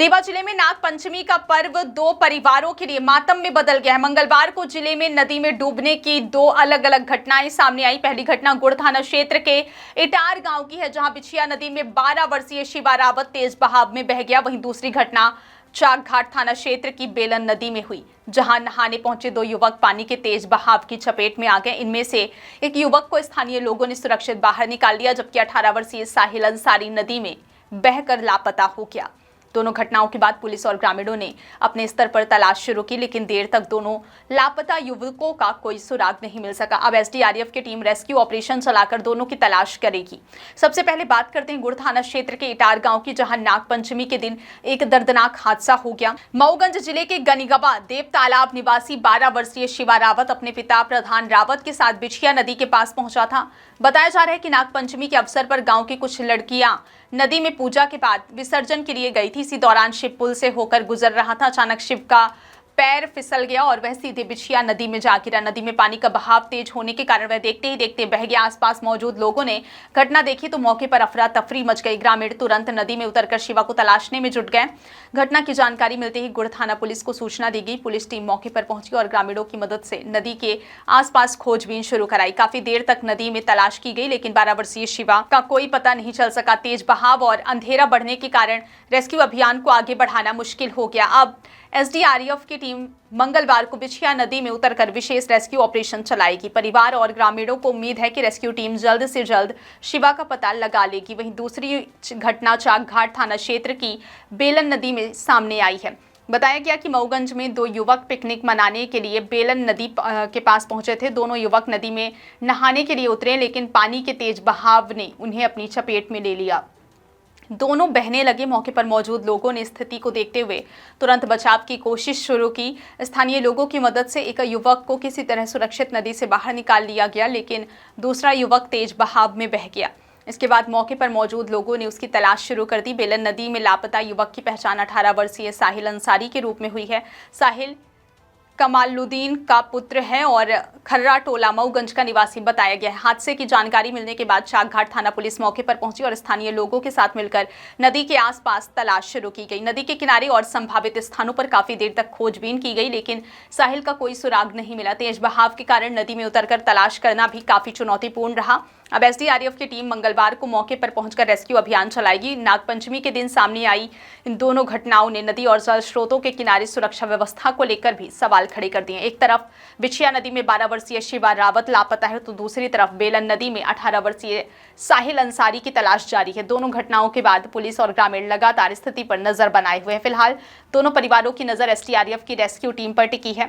रीवा जिले में नाग पंचमी का पर्व दो परिवारों के लिए मातम में बदल गया है। मंगलवार को जिले में नदी में डूबने की दो अलग अलग घटनाएं सामने आई। पहली घटना गुड़ थाना क्षेत्र के इटार गांव की है, जहां बिछिया नदी में 12 वर्षीय शिवा रावत तेज बहाव में बह गया। वहीं दूसरी घटना चाक घाट थाना क्षेत्र की बेलन नदी में हुई, जहां नहाने पहुंचे दो युवक पानी के तेज बहाव की चपेट में आ गए। इनमें से एक युवक को स्थानीय लोगों ने सुरक्षित बाहर निकाल लिया, जबकि 18 वर्षीय साहिल अंसारी नदी में बहकर लापता हो गया। दोनों घटनाओं के बाद पुलिस और ग्रामीणों ने अपने स्तर पर तलाश शुरू की, लेकिन देर तक दोनों लापता युवकों का कोई सुराग नहीं मिल सका। अब एसडीआरएफ की टीम रेस्क्यू ऑपरेशन चलाकर दोनों की तलाश करेगी। सबसे पहले बात करते हैं गुड़ थाना क्षेत्र के इटार गांव की, जहां नाग पंचमी के दिन एक दर्दनाक हादसा हो गया। मऊगंज जिले के गनीगवा देव तालाब निवासी 12 वर्षीय शिवा रावत अपने पिता प्रधान रावत के साथ बिछिया नदी के पास पहुंचा था। बताया जा रहा है कि नाग पंचमी के अवसर पर गांव की कुछ लड़कियां नदी में पूजा के बाद विसर्जन के लिए गई थी। इसी दौरान शिव पुल से होकर गुजर रहा था। अचानक शिव का पैर फिसल गया और वह सीधे बिछिया नदी में जा गिरा। नदी में पानी का बहाव तेज होने के कारण वह देखते ही देखते बह गया। आसपास मौजूद लोगों ने घटना देखी तो मौके पर अफरा तफरी मच गई। ग्रामीण तुरंत नदी में उतरकर शिवा को तलाशने में जुट गए। घटना की जानकारी मिलते ही गुड़ थाना पुलिस को सूचना दी गई। पुलिस टीम मौके पर पहुंची और ग्रामीणों की मदद से नदी के आसपास खोजबीन शुरू कराई। काफी देर तक नदी में तलाश की गई, लेकिन 12 वर्षीय शिवा का कोई पता नहीं चल सका। तेज बहाव और अंधेरा बढ़ने के कारण रेस्क्यू अभियान को आगे बढ़ाना मुश्किल हो गया। अब एसडीआरएफ की टीम मंगलवार को बिछिया नदी में उतरकर विशेष रेस्क्यू ऑपरेशन चलाएगी। परिवार और ग्रामीणों को उम्मीद है कि रेस्क्यू टीम जल्द से जल्द शिवा का पता लगा लेगी। वहीं दूसरी घटना चाक घाट थाना क्षेत्र की बेलन नदी में सामने आई है। बताया गया कि मऊगंज में दो युवक पिकनिक मनाने के लिए बेलन नदी के पास पहुंचे थे। दोनों युवक नदी में नहाने के लिए उतरे, लेकिन पानी के तेज बहाव ने उन्हें अपनी चपेट में ले लिया। दोनों बहने लगे। मौके पर मौजूद लोगों ने स्थिति को देखते हुए तुरंत बचाव की कोशिश शुरू की। स्थानीय लोगों की मदद से एक युवक को किसी तरह सुरक्षित नदी से बाहर निकाल लिया गया, लेकिन दूसरा युवक तेज बहाव में बह गया। इसके बाद मौके पर मौजूद लोगों ने उसकी तलाश शुरू कर दी। बेलन नदी में लापता युवक की पहचान 18 वर्षीय साहिल अंसारी के रूप में हुई है। साहिल कमालुद्दीन का पुत्र है और खर्रा टोला मऊगंज का निवासी बताया गया है। हादसे की जानकारी मिलने के बाद चाकघाट थाना पुलिस मौके पर पहुंची और स्थानीय लोगों के साथ मिलकर नदी के आसपास तलाश शुरू की गई। नदी के किनारे और संभावित स्थानों पर काफी देर तक खोजबीन की गई, लेकिन साहिल का कोई सुराग नहीं मिला। तेज बहाव के कारण नदी में उतरकर तलाश करना भी काफी चुनौतीपूर्ण रहा। अब एसडीआरएफ की टीम मंगलवार को मौके पर पहुंचकर रेस्क्यू अभियान चलाएगी। नागपंचमी के दिन सामने आई इन दोनों घटनाओं ने नदी और जल स्रोतों के किनारे सुरक्षा व्यवस्था को लेकर भी सवाल खड़े कर दिए। एक तरफ बिछिया नदी में 12 वर्षीय शिवा रावत लापता है, तो दूसरी तरफ बेलन नदी में 18 वर्षीय साहिल अंसारी की तलाश जारी है। दोनों घटनाओं के बाद पुलिस और ग्रामीण लगातार स्थिति पर नजर बनाए हुए हैं। फिलहाल दोनों परिवारों की नजर एसडीआरएफ की रेस्क्यू टीम पर टिकी है।